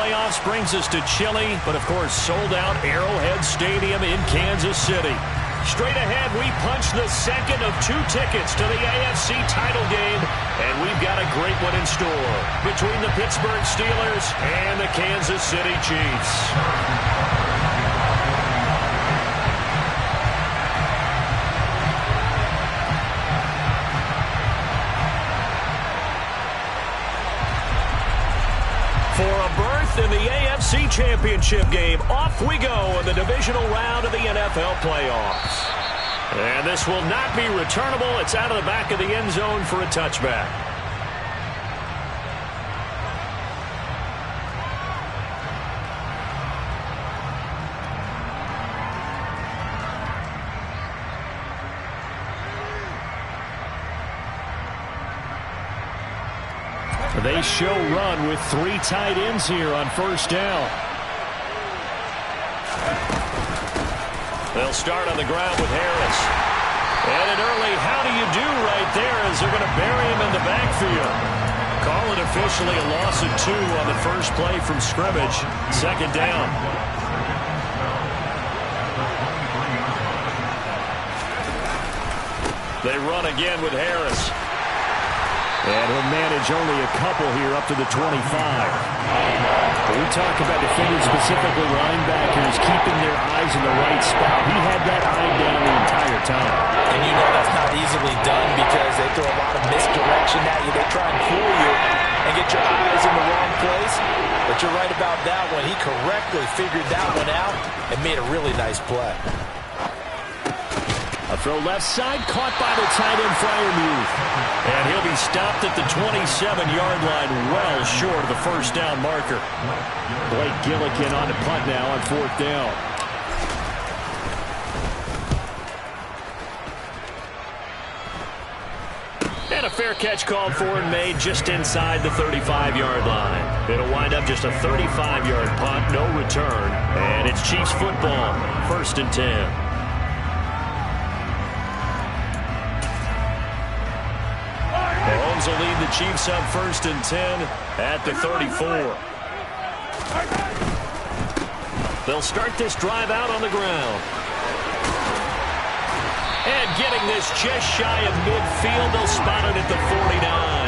playoffs brings us to chilly, but of course sold-out Arrowhead Stadium in Kansas City. Straight ahead, we punch the second of 2 tickets to the AFC title game, and we've got a great one in store between the Pittsburgh Steelers and the Kansas City Chiefs. For a berth in the AFC Championship game, off we go in the divisional round of the NFL playoffs. And this will not be returnable. It's out of the back of the end zone for a touchback. They show run with 3 tight ends here on first down. They'll start on the ground with Harris. And an early how do you do right there as they're going to bury him in the backfield. Call it officially a loss of 2 on the first play from scrimmage. Second down. They run again with Harris. And he'll manage only a couple here up to the 25. We talk about defenders, specifically linebackers, keeping their eyes in the right spot. He had that eye down the entire time. And you know that's not easily done because they throw a lot of misdirection at you. They try and fool you and get your eyes in the wrong place. But you're right about that one. He correctly figured that one out and made a really nice play. A throw left side, caught by the tight end Freiermuth. And he'll be stopped at the 27-yard line, well short of the first down marker. Blake Gillikin on the punt now on 4th down. And a fair catch called for and made just inside the 35-yard line. It'll wind up just a 35-yard punt, no return. And it's Chiefs football, 1st and 10. Mahomes will lead the Chiefs up 1st and 10 at the 34. They'll start this drive out on the ground. And getting this just shy of midfield, they'll spot it at the 49.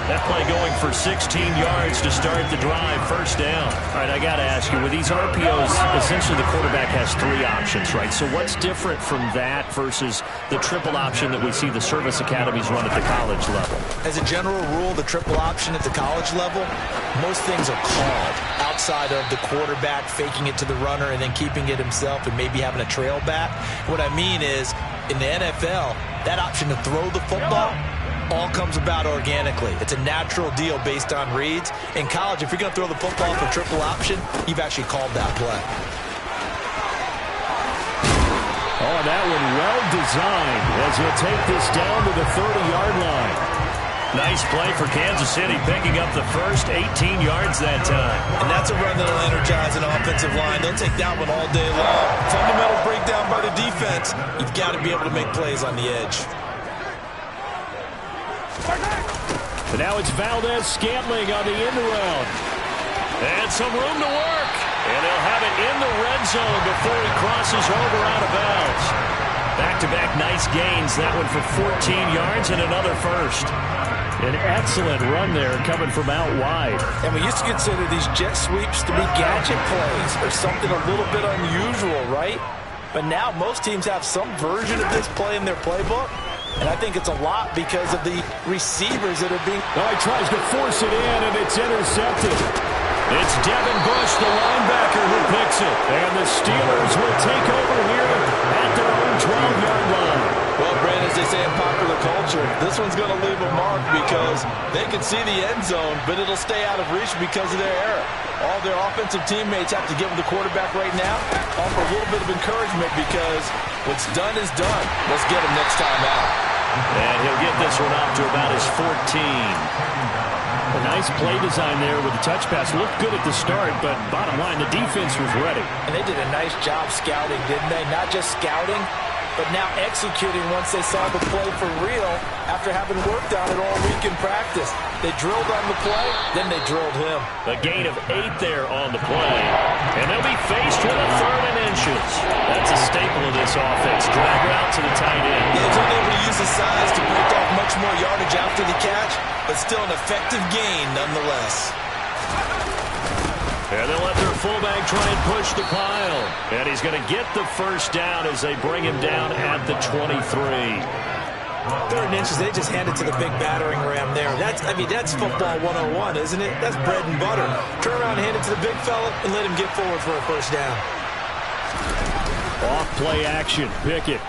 That play going for 16 yards to start the drive, 1st down. All right, I got to ask you, with these RPOs, essentially the quarterback has 3 options, right? So what's different from that versus the triple option that we see the service academies run at the college level? As a general rule, the triple option at the college level, most things are called outside of the quarterback faking it to the runner and then keeping it himself and maybe having a trail back. What I mean is, in the NFL, that option to throw the football all comes about organically. It's a natural deal based on reads. In college, if you're going to throw the football for triple option, you've actually called that play. Oh, that one well designed as he'll take this down to the 30-yard line. Nice play for Kansas City, picking up the first 18 yards that time. And that's a run that'll energize an offensive line. They'll take that one all day long. Fundamental breakdown by the defense. You've got to be able to make plays on the edge. But now it's Valdez-Scantling on the end around. And some room to work. And they'll have it in the red zone before he crosses over out of bounds. Back-to-back nice gains. That one for 14 yards and another first. An excellent run there coming from out wide. And we used to consider these jet sweeps to be gadget plays or something a little bit unusual, right? But now most teams have some version of this play in their playbook. And I think it's a lot because of the receivers that are being... Oh, he tries to force it in, and it's intercepted. It's Devin Bush, the linebacker, who picks it. And the Steelers will take over here at their own 12-yard line. Well, Brandon, as they say in popular culture, this one's going to leave a mark because they can see the end zone, but it'll stay out of reach because of their error. All their offensive teammates have to give the quarterback right now, offer a little bit of encouragement because what's done is done. Let's get him next time out. And he'll get this one up to about his 14. A nice play design there with the touch pass. Looked good at the start, but bottom line, the defense was ready. And they did a nice job scouting, didn't they? Not just scouting, but now executing once they saw the play for real after having worked on it all week in practice. They drilled on the play, then they drilled him. A gain of 8 there on the play. And they'll be faced with a 3rd and inches. That's a staple of this offense. Drag route to the tight end. He was unable to use his size to break off much more yardage after the catch, but still an effective gain nonetheless. And they'll let their fullback try and push the pile. And he's going to get the first down as they bring him down at the 23. 3rd and inches, they just handed to the big battering ram there. That's football 101, isn't it? That's bread and butter. Turn around, hand it to the big fella, and let him get forward for a first down. Off play action, Pickett.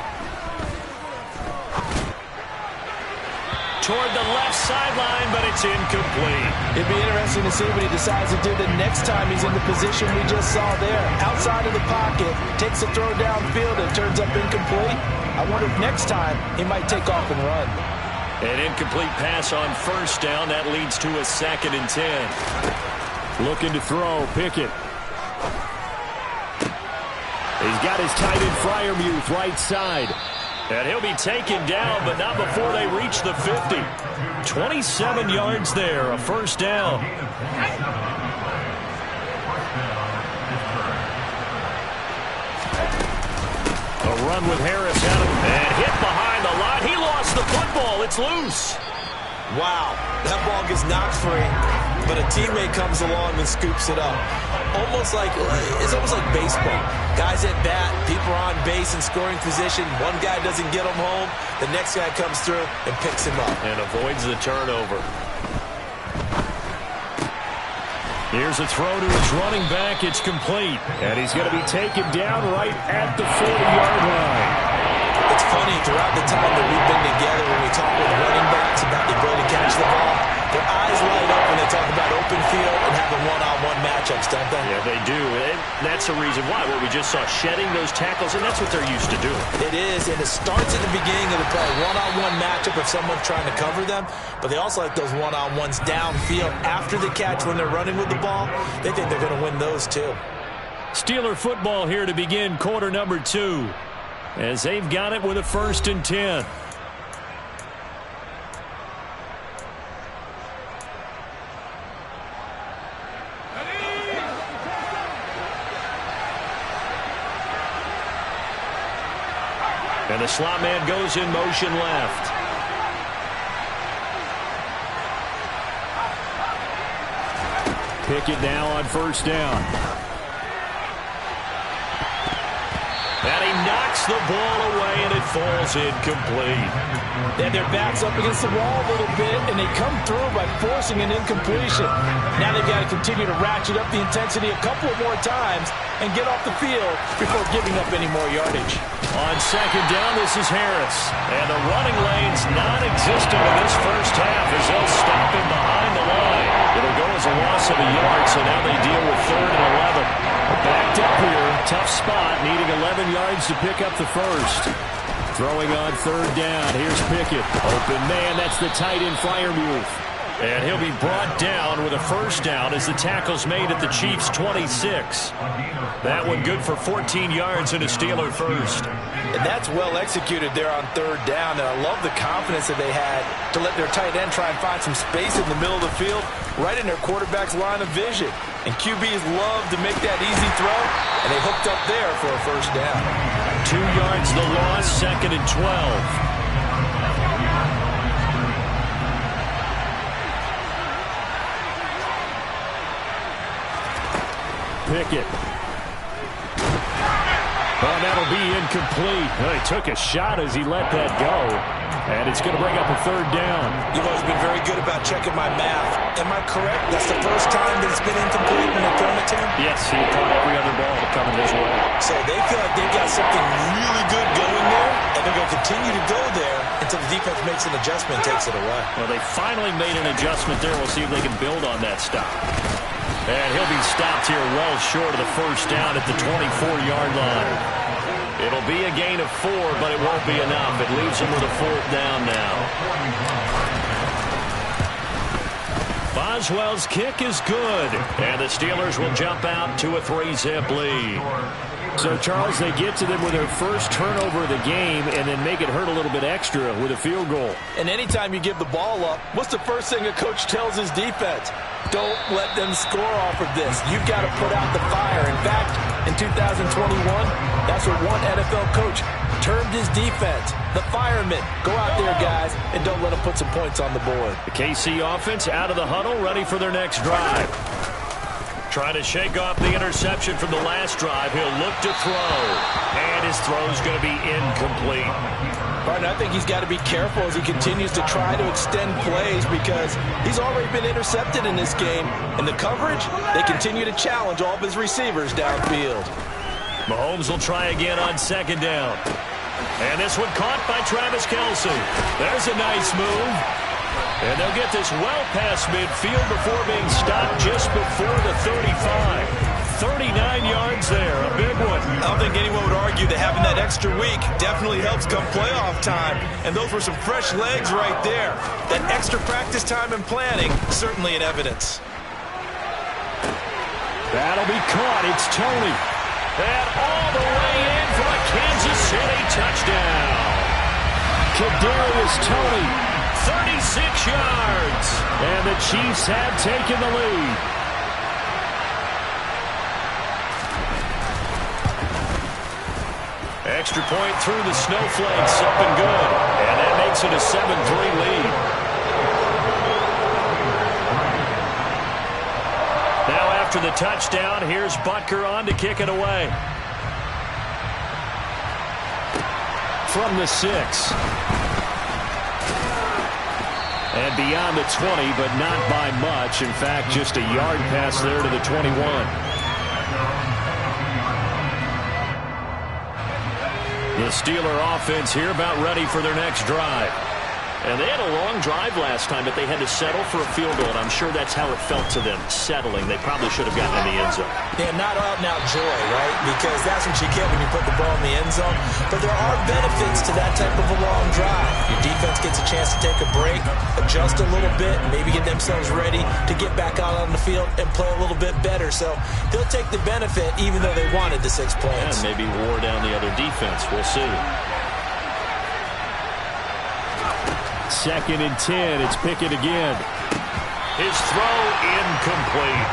Toward the left sideline, but it's incomplete. It'd be interesting to see what he decides to do the next time he's in the position we just saw there. Outside of the pocket, takes a throw downfield and turns up incomplete. I wonder if next time he might take off and run. An incomplete pass on first down. That leads to a 2nd and 10. Looking to throw, Pickett. He's got his tight end Freiermuth right side. And he'll be taken down, but not before they reach the 50. 27 yards there, a first down. A run with Harris out of and hit behind the line. He lost the football. It's loose. Wow, that ball gets knocked free, but a teammate comes along and scoops it up. It's almost like baseball. Guys at bat, people are on base in scoring position. One guy doesn't get him home. The next guy comes through and picks him up. And avoids the turnover. Here's a throw to his running back. It's complete. And he's going to be taken down right at the 40-yard line. It's funny, throughout the time that we've been together, when we talk with running backs about the ability to catch the ball, their eyes light up when they talk about open field and having one-on-one matchups, don't they? Yeah, they do. And that's the reason why. Where we just saw shedding those tackles, and that's what they're used to doing. It is, and it starts at the beginning of the play. One-on-one matchup if someone's trying to cover them, but they also like those one-on-ones downfield after the catch when they're running with the ball. They think they're going to win those too. Steeler football here to begin quarter number 2. As they've got it with a 1st and 10. And the slot man goes in motion left. Pickett now on first down. And he knocks the ball away, and it falls incomplete. Then their backs up against the wall a little bit, and they come through by forcing an incompletion. Now they've got to continue to ratchet up the intensity a couple of more times and get off the field before giving up any more yardage. On second down, this is Harris. And the running lane's non-existent in this first half as they'll stop him behind the line. It'll go as a loss of a yard, so now they deal with 3rd and 11. Backed up here, tough spot, needing 11 yards to pick up the first. Throwing on 3rd down, here's Pickett. Open man, that's the tight end Freiermuth. And he'll be brought down with a first down as the tackle's made at the Chiefs' 26. That one good for 14 yards and a Steeler first. And that's well executed there on 3rd down, and I love the confidence that they had to let their tight end try and find some space in the middle of the field, right in their quarterback's line of vision. And QBs love to make that easy throw, and they hooked up there for a first down. 2 yards the loss, 2nd and 12. Pickett. Oh, that'll be incomplete. Well, he took a shot as he let that go. And it's going to bring up a 3rd down. You've always been very good about checking my math. Am I correct? That's the first time that it's been incomplete when they've thrown it to him? Yes, he caught every other ball coming his way. So they feel like they've got something really good going there, and they're going to continue to go there until the defense makes an adjustment and takes it away. Well, they finally made an adjustment there. We'll see if they can build on that stop. And he'll be stopped here well short of the first down at the 24-yard line. It'll be a gain of 4, but it won't be enough. It leaves them with a 4th down now. Boswell's kick is good, and the Steelers will jump out to a 3-zip lead. So, Charles, they get to them with their first turnover of the game and then make it hurt a little bit extra with a field goal. And anytime you give the ball up, what's the first thing a coach tells his defense? Don't let them score off of this. You've got to put out the fire. In fact, in 2021, that's what one NFL coach termed his defense, the firemen. Go out there, guys, and don't let them put some points on the board. The KC offense out of the huddle, ready for their next drive. Trying to shake off the interception from the last drive. He'll look to throw. And his throw's going to be incomplete. Barton, I think he's got to be careful as he continues to try to extend plays because he's already been intercepted in this game. And the coverage, they continue to challenge all of his receivers downfield. Mahomes will try again on second down. And this one caught by Travis Kelce. There's a nice move. And they'll get this well past midfield before being stopped just before the 35. 39 yards there, a big one. I don't think anyone would argue that having that extra week definitely helps come playoff time. And those were some fresh legs right there. That extra practice time and planning, certainly in evidence. That'll be caught. It's Tony. And all the way in for a Kansas City touchdown. Kadarius Toney. 36 yards. And the Chiefs have taken the lead. Extra point through the snowflakes, up and good. And that makes it a 7-3 lead. Now after the touchdown, here's Butker on to kick it away. From the 6. And beyond the 20, but not by much. In fact, just a yard pass there to the 21. The Steeler offense here about ready for their next drive. And they had a long drive last time, but they had to settle for a field goal, and I'm sure that's how it felt to them, settling. They probably should have gotten in the end zone. Yeah, not out-and-out joy, right? Because that's what you get when you put the ball in the end zone. But there are benefits to that type of a long drive. Your defense gets a chance to take a break, adjust a little bit, maybe get themselves ready to get back out on the field and play a little bit better. So they'll take the benefit even though they wanted the 6 points. And maybe wore down the other defense. We'll see. 2nd and 10. It's Pickett again. His throw incomplete.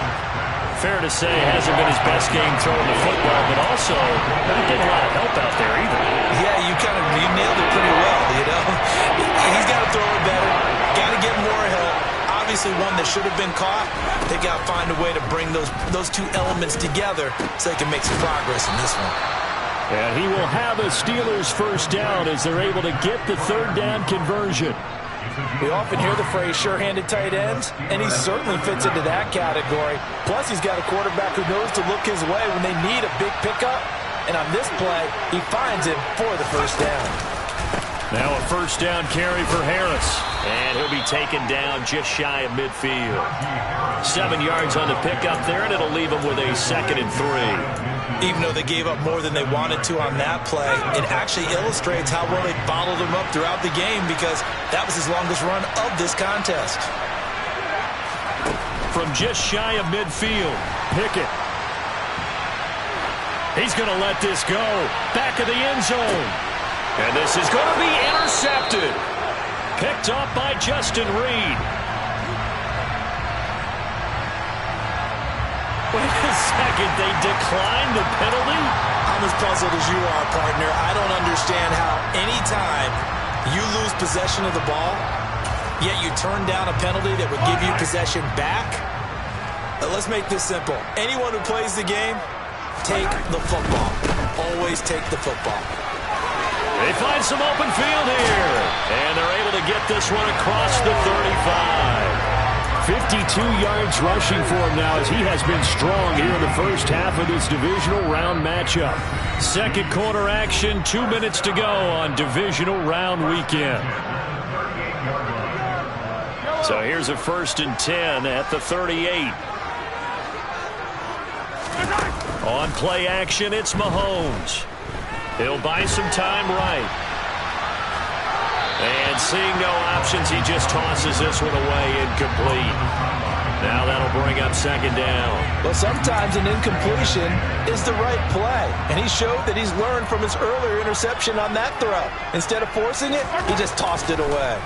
Fair to say, hasn't been his best game throwing the football, but also not getting a lot of help out there either. Yeah, you nailed it pretty well, you know. He's got to throw it better. Got to get more help. Obviously one that should have been caught. They got to find a way to bring those two elements together so they can make some progress in this one. And he will have a Steelers first down as they're able to get the 3rd down conversion. We often hear the phrase sure-handed tight ends, and he certainly fits into that category. Plus, he's got a quarterback who knows to look his way when they need a big pickup. And on this play, he finds him for the first down. Now a first down carry for Harris. And he'll be taken down just shy of midfield. 7 yards on the pickup there, and it'll leave him with a 2nd and 3. Even though they gave up more than they wanted to on that play, it actually illustrates how well they bottled him up throughout the game because that was his longest run of this contest. From just shy of midfield, Pickett. He's going to let this go. Back of the end zone. And this is going to be intercepted. Picked up by Justin Reed. Wait a second, they declined the penalty? I'm as puzzled as you are, partner. I don't understand how any time you lose possession of the ball, yet you turn down a penalty that would give you possession back. Let's make this simple. Anyone who plays the game, take the football. Always take the football. They find some open field here, and they're able to get this one across the 35. 52 yards rushing for him now as he has been strong here in the first half of this divisional round matchup. Second quarter action, 2 minutes to go on divisional round weekend. So here's a 1st and 10 at the 38. On play action, it's Mahomes. He'll buy some time right. And seeing no options, he just tosses this one away incomplete. Now that'll bring up second down. Well, sometimes an incompletion is the right play, and he showed that he's learned from his earlier interception on that throw. Instead of forcing it, he just tossed it away.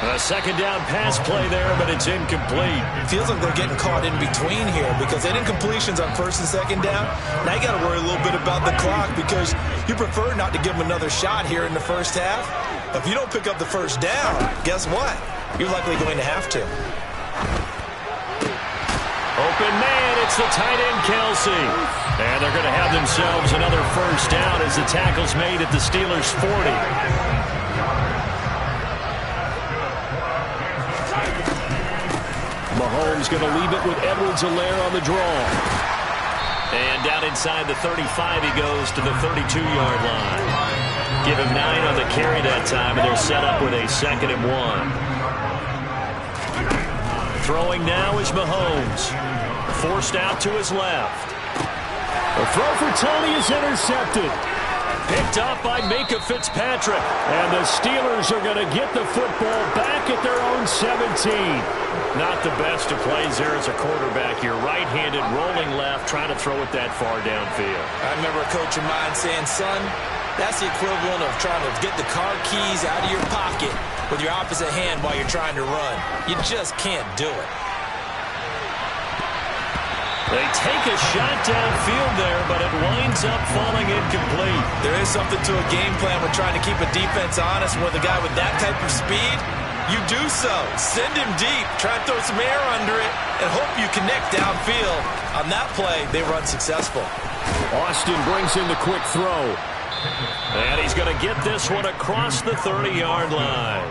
A second down pass play there, but it's incomplete. Feels like they're getting caught in between here because they had incompletions on first and second down. Now you got to worry a little bit about the clock because you prefer not to give them another shot here in the first half. If you don't pick up the first down, guess what? You're likely going to have to. Open man, it's the tight end, Kelsey. And they're going to have themselves another first down as the tackle's made at the Steelers' 40. Mahomes going to leave it with Edwards-Helaire on the draw. And down inside the 35, he goes to the 32-yard line. Give him 9 on the carry that time, and they're set up with a 2nd and 1. Throwing now is Mahomes. Forced out to his left. The throw for Tony is intercepted. Picked up by Minkah Fitzpatrick. And the Steelers are going to get the football back at their own 17. Not the best of plays there as a quarterback. You're right-handed, rolling left, trying to throw it that far downfield. I remember a coach of mine saying, son, that's the equivalent of trying to get the car keys out of your pocket with your opposite hand while you're trying to run. You just can't do it. They take a shot downfield there, but it winds up falling incomplete. There is something to a game plan when trying to keep a defense honest with a guy with that type of speed. You do so. Send him deep. Try and throw some air under it and hope you connect downfield. On that play, they run successful. Austin brings in the quick throw. And he's going to get this one across the 30-yard line.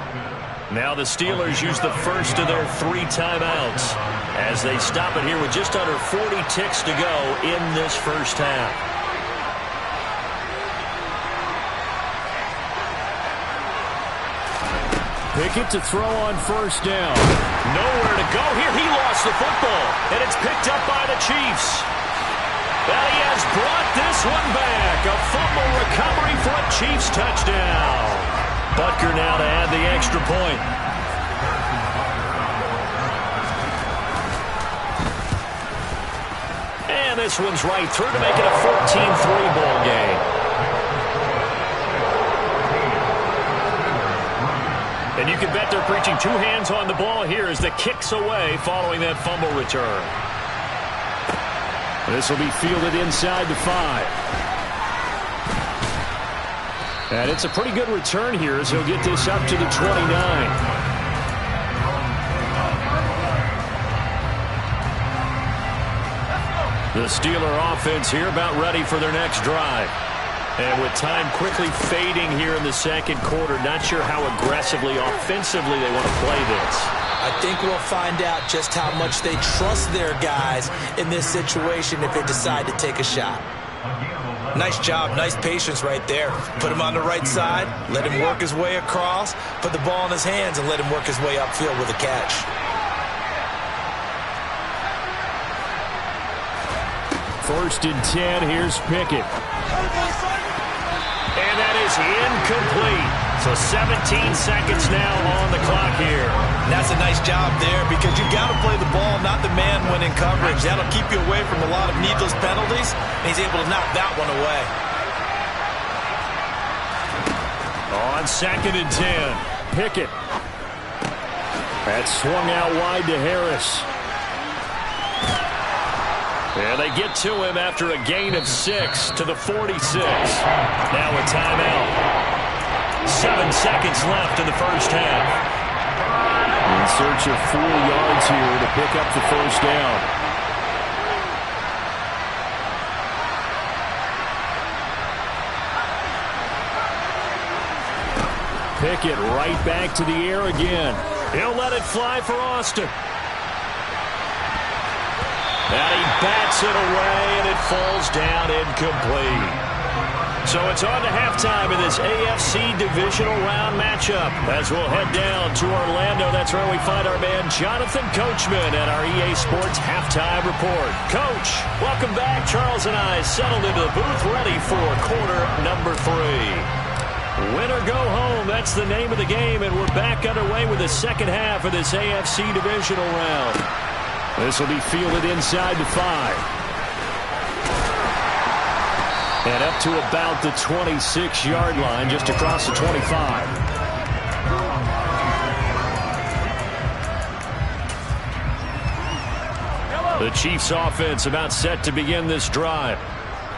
Now the Steelers use the first of their 3 timeouts as they stop it here with just under 40 ticks to go in this first half. Pickett to throw on first down. Nowhere to go here. He lost the football, and it's picked up by the Chiefs. And he has brought this one back. A fumble recovery for a Chiefs touchdown. Butker now to add the extra point. And this one's right through to make it a 14-3 ball game. And you can bet they're preaching 2 hands on the ball here as the kick's away following that fumble return. This will be fielded inside the 5. And it's a pretty good return here as he'll get this up to the 29. The Steeler offense here about ready for their next drive. And with time quickly fading here in the second quarter, not sure how aggressively, offensively they want to play this. I think we'll find out just how much they trust their guys in this situation if they decide to take a shot. Nice job, nice patience right there. Put him on the right side, let him work his way across, put the ball in his hands, and let him work his way upfield with a catch. First and 10, here's Pickett. And that is incomplete. So 17 seconds now on the clock here. And that's a nice job there because you've got to play the ball, not the man when in coverage. That'll keep you away from a lot of needless penalties, and he's able to knock that one away. On 2nd and 10, Pickett. That swung out wide to Harris. And they get to him after a gain of 6 to the 46. Now a timeout. 7 seconds left in the first half. In search of 4 yards here to pick up the first down. Pickett right back to the air again. He'll let it fly for Austin. And he bats it away, and it falls down incomplete. So it's on to halftime in this AFC Divisional Round matchup. As we'll head down to Orlando, that's where we find our man Jonathan Coachman at our EA Sports Halftime Report. Coach, welcome back. Charles and I settled into the booth ready for quarter number 3. Win or go home, that's the name of the game, and we're back underway with the second half of this AFC Divisional round. This will be fielded inside the 5. And up to about the 26-yard line, just across the 25. The Chiefs offense about set to begin this drive.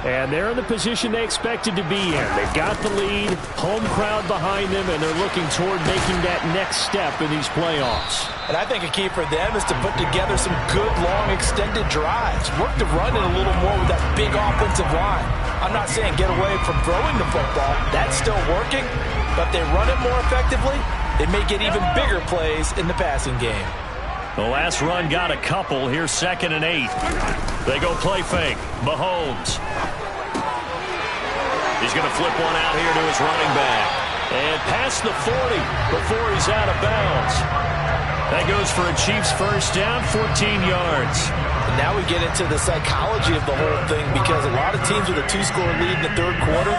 And they're in the position they expected to be in. They've got the lead, home crowd behind them, and they're looking toward making that next step in these playoffs. And I think a key for them is to put together some good, long, extended drives. Work the run in a little more with that big offensive line. I'm not saying get away from throwing the football. That's still working. But if they run it more effectively, they may get even bigger plays in the passing game. The last run got a couple. Here's 2nd and 8. They go play fake. Mahomes. He's going to flip one out here to his running back. And past the 40 before he's out of bounds. That goes for a Chiefs first down, 14 yards. And now we get into the psychology of the whole thing, because a lot of teams with a 2-score lead in the third quarter,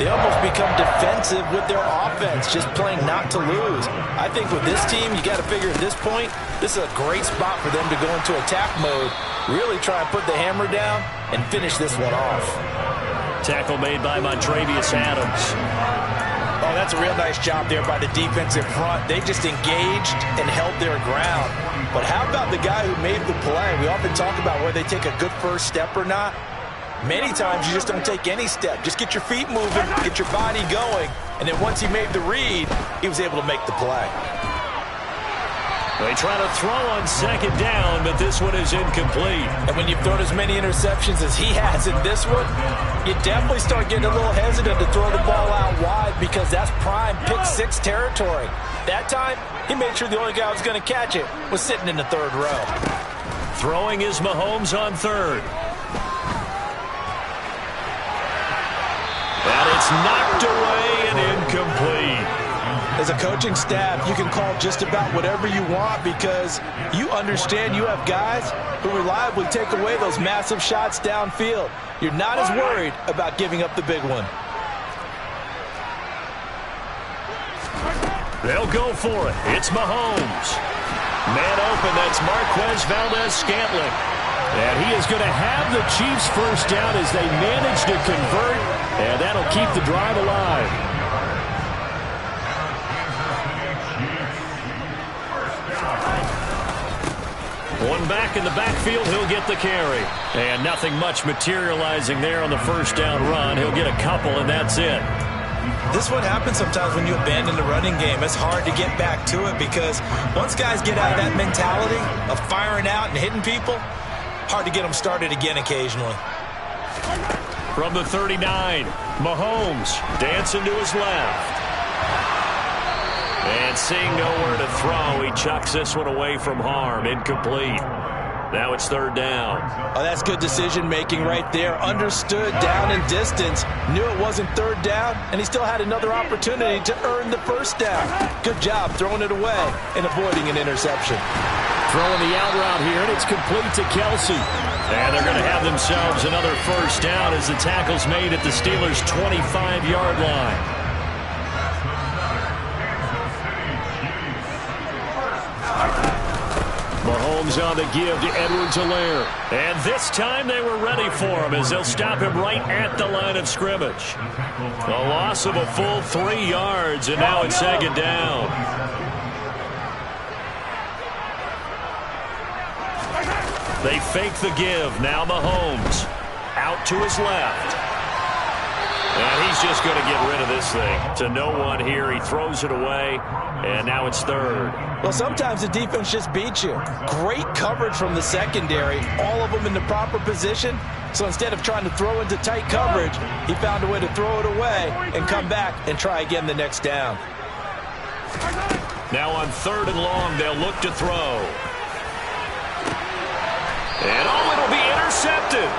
they almost become defensive with their offense, just playing not to lose. I think with this team, you got to figure at this point, this is a great spot for them to go into attack mode, really try and put the hammer down and finish this one off. Tackle made by Montravius Adams. Oh, that's a real nice job there by the defensive front. They just engaged and held their ground. But how about the guy who made the play? We often talk about whether they take a good first step or not. Many times you just don't take any step. Just get your feet moving, get your body going, and then once he made the read, he was able to make the play. They try to throw on 2nd down, but this one is incomplete. And when you've thrown as many interceptions as he has in this one, you definitely start getting a little hesitant to throw the ball out wide, because that's prime pick-6 territory. That time, he made sure the only guy who was going to catch it was sitting in the 3rd row. Throwing is Mahomes on 3rd. And it's knocked away and incomplete. As a coaching staff, you can call just about whatever you want, because you understand you have guys who reliably take away those massive shots downfield. You're not as worried about giving up the big one. They'll go for it. It's Mahomes. Man open, that's Marquez Valdez-Scantling. And he is going to have the Chiefs first down as they manage to convert, and that'll keep the drive alive. One back in the backfield, he'll get the carry. And nothing much materializing there on the first down run. He'll get a couple, and that's it. This what happens sometimes when you abandon the running game. It's hard to get back to it, because once guys get out of that mentality of firing out and hitting people, hard to get them started again occasionally. From the 39, Mahomes dancing to his left. And seeing nowhere to throw, he chucks this one away from harm. Incomplete. Now it's 3rd down. Oh, that's good decision-making right there. Understood down and distance. Knew it wasn't 3rd down, and he still had another opportunity to earn the first down. Good job throwing it away and avoiding an interception. Throwing the out route here, and it's complete to Kelsey. And they're going to have themselves another first down as the tackle's made at the Steelers' 25-yard line. Mahomes on the give to Edwards-Helaire. And this time they were ready for him, as they'll stop him right at the line of scrimmage. A loss of a full 3 yards, and now it's 2nd down. They fake the give. Now Mahomes out to his left. And he's just going to get rid of this thing. To no one here. He throws it away, and now it's 3rd. Well, sometimes the defense just beats you. Great coverage from the secondary. All of them in the proper position. So instead of trying to throw into tight coverage, he found a way to throw it away and come back and try again the next down. Now on 3rd and long, they'll look to throw. And it'll be intercepted.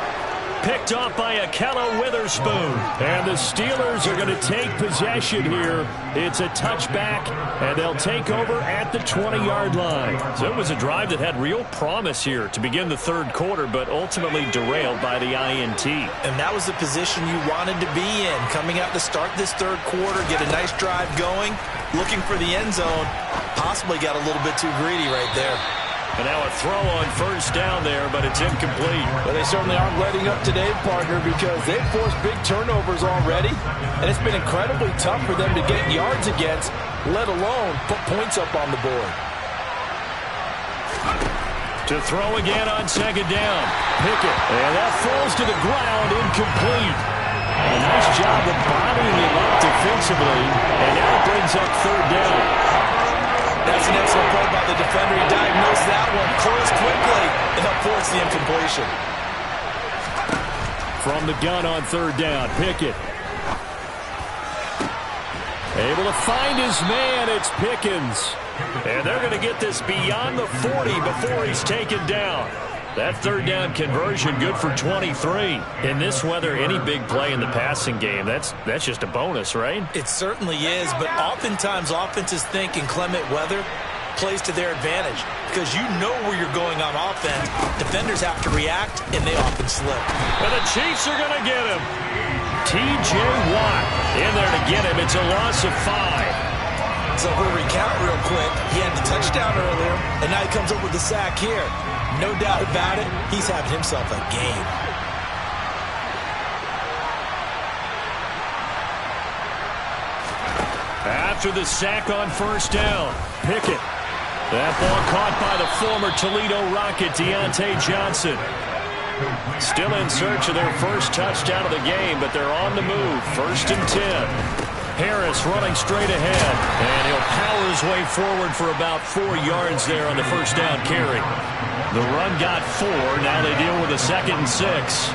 picked off by Akello Witherspoon. And the Steelers are going to take possession here. It's a touchback, and they'll take over at the 20-yard line. So it was a drive that had real promise here to begin the third quarter, but ultimately derailed by the INT. And that was the position you wanted to be in, coming out to start this third quarter, get a nice drive going, looking for the end zone. Possibly got a little bit too greedy right there. And now a throw on first down there, but it's incomplete. Well, they certainly aren't letting up today, partner, because they've forced big turnovers already, and it's been incredibly tough for them to get yards against, let alone put points up on the board. To throw again on second down. Pickett. And that falls to the ground, incomplete. A nice job of bodying him up defensively, and now it brings up third down. That's an excellent play by the defender. He diagnosed that one, closed quickly, and they'll force the incompletion. From the gun on third down, Pickett. Able to find his man, it's Pickens. And they're going to get this beyond the 40 before he's taken down. That third down conversion good for 23. In this weather, any big play in the passing game, that's just a bonus, right? It certainly is, but oftentimes offenses think inclement weather plays to their advantage because you know where you're going on offense. Defenders have to react, and they often slip. And the Chiefs are going to get him. T.J. Watt in there to get him. It's a loss of 5. So we'll recount real quick. He had the touchdown earlier, and now he comes up with the sack here. No doubt about it, he's having himself a game. After the sack on first down, Pickett. That ball caught by the former Toledo Rocket, Deontay Johnson. Still in search of their first touchdown of the game, but they're on the move. 1st and 10. Harris running straight ahead, and he'll power his way forward for about 4 yards there on the first down carry. The run got 4. Now they deal with a 2nd and 6.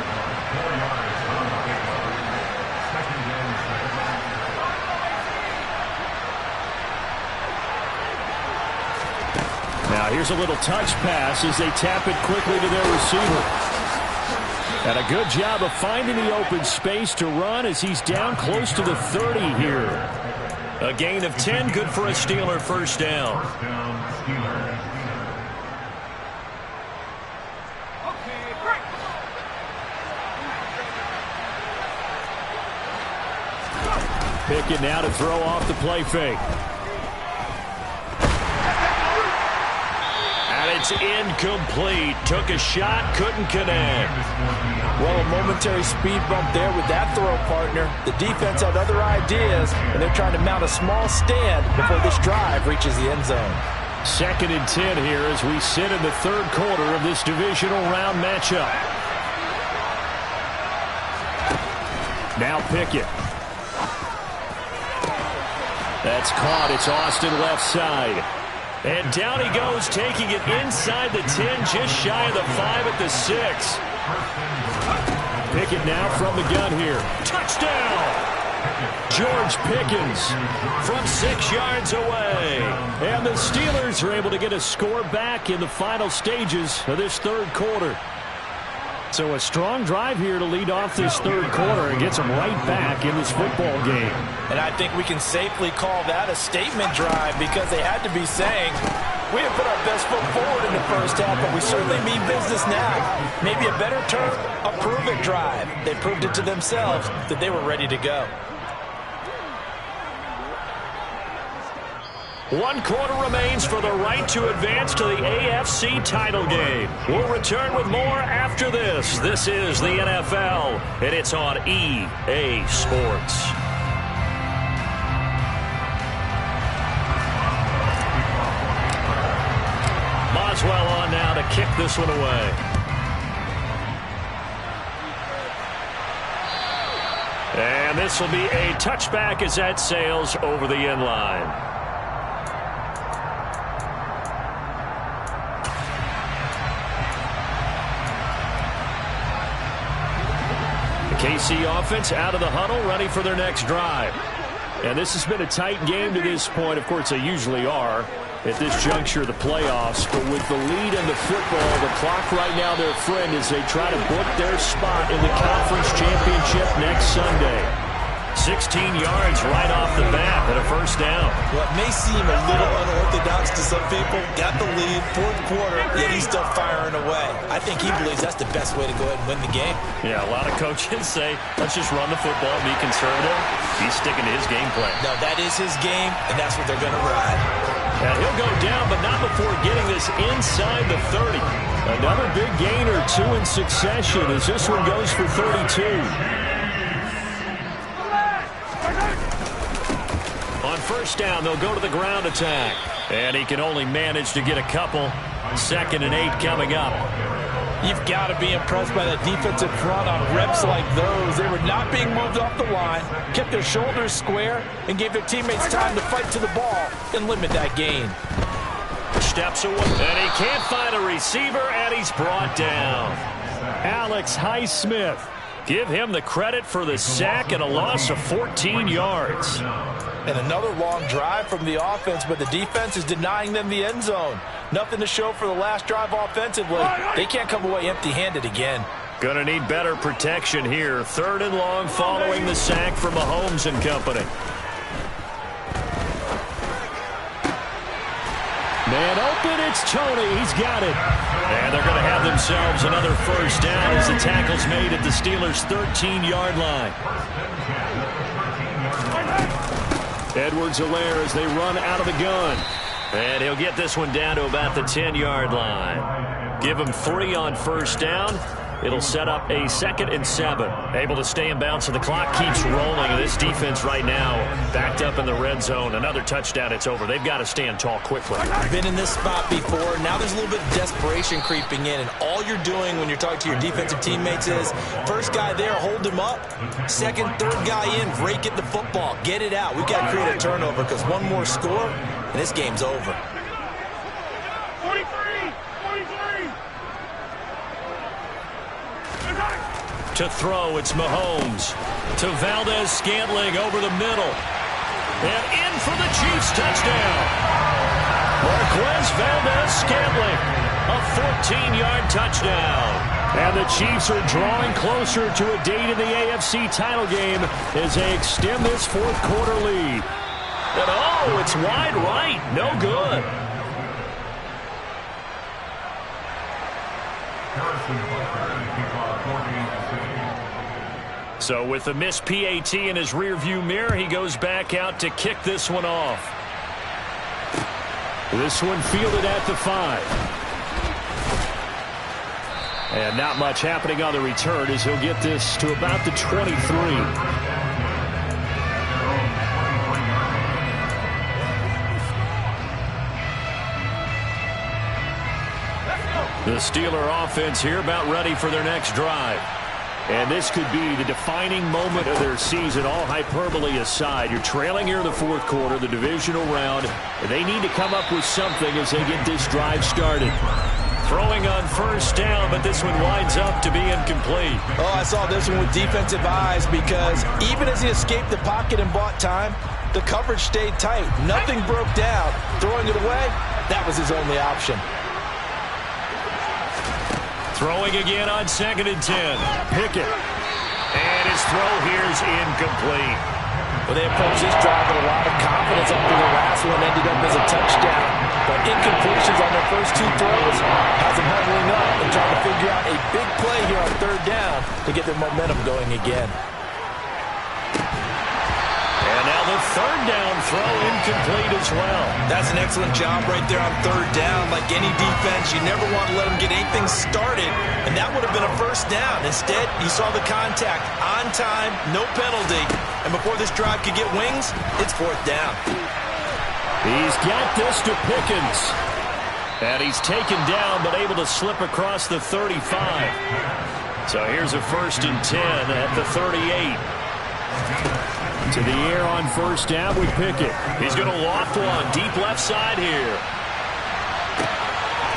Now here's a little touch pass as they tap it quickly to their receiver. And a good job of finding the open space to run as he's down close to the 30 here. A gain of 10, good for a Steeler first down. Pickett now to throw off the play fake. And it's incomplete. Took a shot, couldn't connect. Well, a momentary speed bump there with that throw, partner. The defense had other ideas, and they're trying to mount a small stand before this drive reaches the end zone. 2nd and 10 here as we sit in the third quarter of this divisional round matchup. Now Pickett. That's caught. It's Austin left side. And down he goes, taking it inside the 10, just shy of the 5 at the 6. Pickett now from the gun here. Touchdown! George Pickens from 6 yards away. And the Steelers are able to get a score back in the final stages of this third quarter. So a strong drive here to lead off this third quarter and gets them right back in this football game. And I think we can safely call that a statement drive because they had to be saying, we have put our best foot forward in the first half, but we certainly mean business now. Maybe a better term, a prove-it drive. They proved it to themselves that they were ready to go. 1 quarter remains for the right to advance to the AFC title game. We'll return with more after this. This is the NFL, and it's on EA Sports. Boswell on now to kick this one away. And this will be a touchback as that sails over the end line. KC offense out of the huddle, ready for their next drive. And this has been a tight game to this point. Of course, they usually are. at this juncture of the playoffs. But with the lead in the football, the clock right now their friend as they try to book their spot in the conference championship next Sunday. 16 yards right off the bat and a first down. Well, it may seem a little unorthodox to some people. Got the lead, fourth quarter, yet he's still firing away. I think he believes that's the best way to go ahead and win the game. Yeah, a lot of coaches say, let's just run the football, be conservative. He's sticking to his game plan. No, that is his game, and that's what they're going to ride. And he'll go down, but not before getting this inside the 30. Another big gain or two in succession as this one goes for 32. On first down, they'll go to the ground attack. And he can only manage to get a couple. 2nd and 8 coming up. You've got to be impressed by that defensive front on reps like those. They were not being moved off the line, kept their shoulders square, and gave their teammates time to fight to the ball and limit that gain. Steps away, and he can't find a receiver, and he's brought down. Alex Highsmith. Give him the credit for the sack and a loss of 14 yards. And another long drive from the offense, but the defense is denying them the end zone. Nothing to show for the last drive offensively. They can't come away empty-handed again. Gonna need better protection here. 3rd and long following the sack from Mahomes and company. Man open, it's Tony. He's got it. And they're going to have themselves another first down as the tackle's made at the Steelers' 13-yard line. Edwards-Helaire as they run out of the gun. And he'll get this one down to about the 10-yard line. Give him 3 on first down. It'll set up a 2nd and 7. Able to stay in bounds, so the clock keeps rolling. And this defense right now backed up in the red zone. Another touchdown, it's over. They've got to stand tall quickly. Been in this spot before. Now there's a little bit of desperation creeping in. And all you're doing when you're talking to your defensive teammates is, first guy there, hold him up. 2nd, 3rd guy in, break it the football. Get it out. We've got to create a turnover because one more score, and this game's over. To throw, it's Mahomes. To Valdez-Scantling over the middle. And in for the Chiefs touchdown. Marquez Valdez-Scantling. A 14-yard touchdown. And the Chiefs are drawing closer to a date in the AFC title game as they extend this fourth quarter lead. And oh, it's wide right. No good. So with the missed PAT in his rearview mirror, he goes back out to kick this one off. This one fielded at the 5. And not much happening on the return as he'll get this to about the 23. The Steeler offense here about ready for their next drive. And this could be the defining moment of their season, all hyperbole aside. You're trailing here in the fourth quarter, the divisional round. And they need to come up with something as they get this drive started. Throwing on first down, but this one winds up to be incomplete. Oh, I saw this one with defensive eyes because even as he escaped the pocket and bought time, the coverage stayed tight. Nothing broke down. Throwing it away, that was his only option. Throwing again on 2nd and 10. Pickett. And his throw here is incomplete. Well, they approached this drive with a lot of confidence after the last one ended up as a touchdown. But incompletions on their first 2 throws has them huddling up and trying to figure out a big play here on 3rd down to get their momentum going again. And now the 3rd down throw incomplete as well. That's an excellent job right there on 3rd down. Like any defense, you never want to let them get anything started, and that would have been a first down. Instead, you saw the contact on time, no penalty, and before this drive could get wings, it's 4th down. He's got this to Pickens. And he's taken down, but able to slip across the 35. So here's a 1st and 10 at the 38. To the air on first down with Pickett. He's going to loft one deep left side here.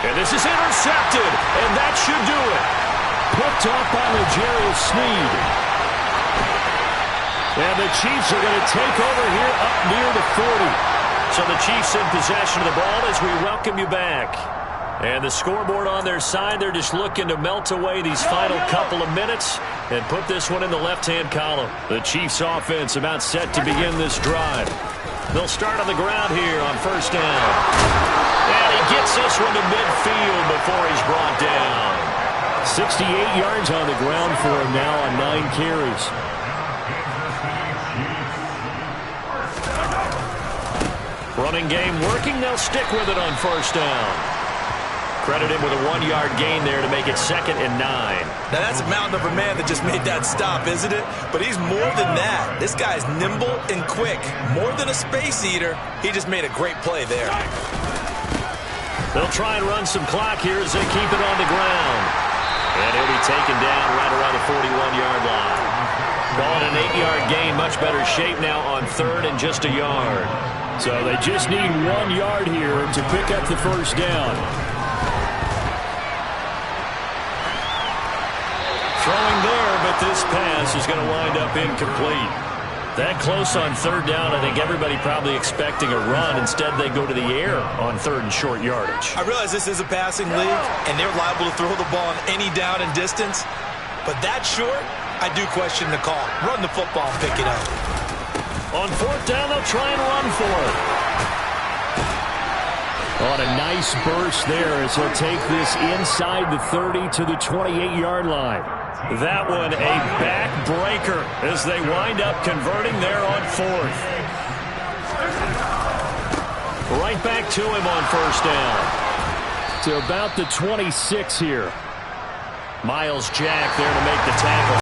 And this is intercepted, and that should do it. Picked off by L'Jarius Sneed. And the Chiefs are going to take over here up near the 40. So the Chiefs in possession of the ball as we welcome you back. And the scoreboard on their side, they're just looking to melt away these final couple of minutes and put this one in the left-hand column. The Chiefs offense about set to begin this drive. They'll start on the ground here on first down. And he gets this one to midfield before he's brought down. 68 yards on the ground for him now on 9 carries. Running game working. They'll stick with it on first down. Credit him with a 1-yard gain there to make it 2nd and 9. Now, that's a mountain of a man that just made that stop, isn't it? But he's more than that. This guy's nimble and quick. More than a space eater. He just made a great play there. They'll try and run some clock here as they keep it on the ground. And he'll be taken down right around the 41-yard line. Calling an 8-yard gain. Much better shape now on 3rd and just a yard. So they just need 1 yard here to pick up the first down. Throwing there, but this pass is going to wind up incomplete. That close on 3rd down, I think everybody probably expecting a run. Instead, they go to the air on 3rd and short yardage. I realize this is a passing league, and they're liable to throw the ball on any down and distance. But that short, I do question the call. Run the football and pick it up. On 4th down, they'll try and run for it. On a nice burst there as he'll take this inside the 30 to the 28-yard line. That one a backbreaker as they wind up converting there on 4th. Right back to him on 1st down. To about the 26 here. Miles Jack there to make the tackle.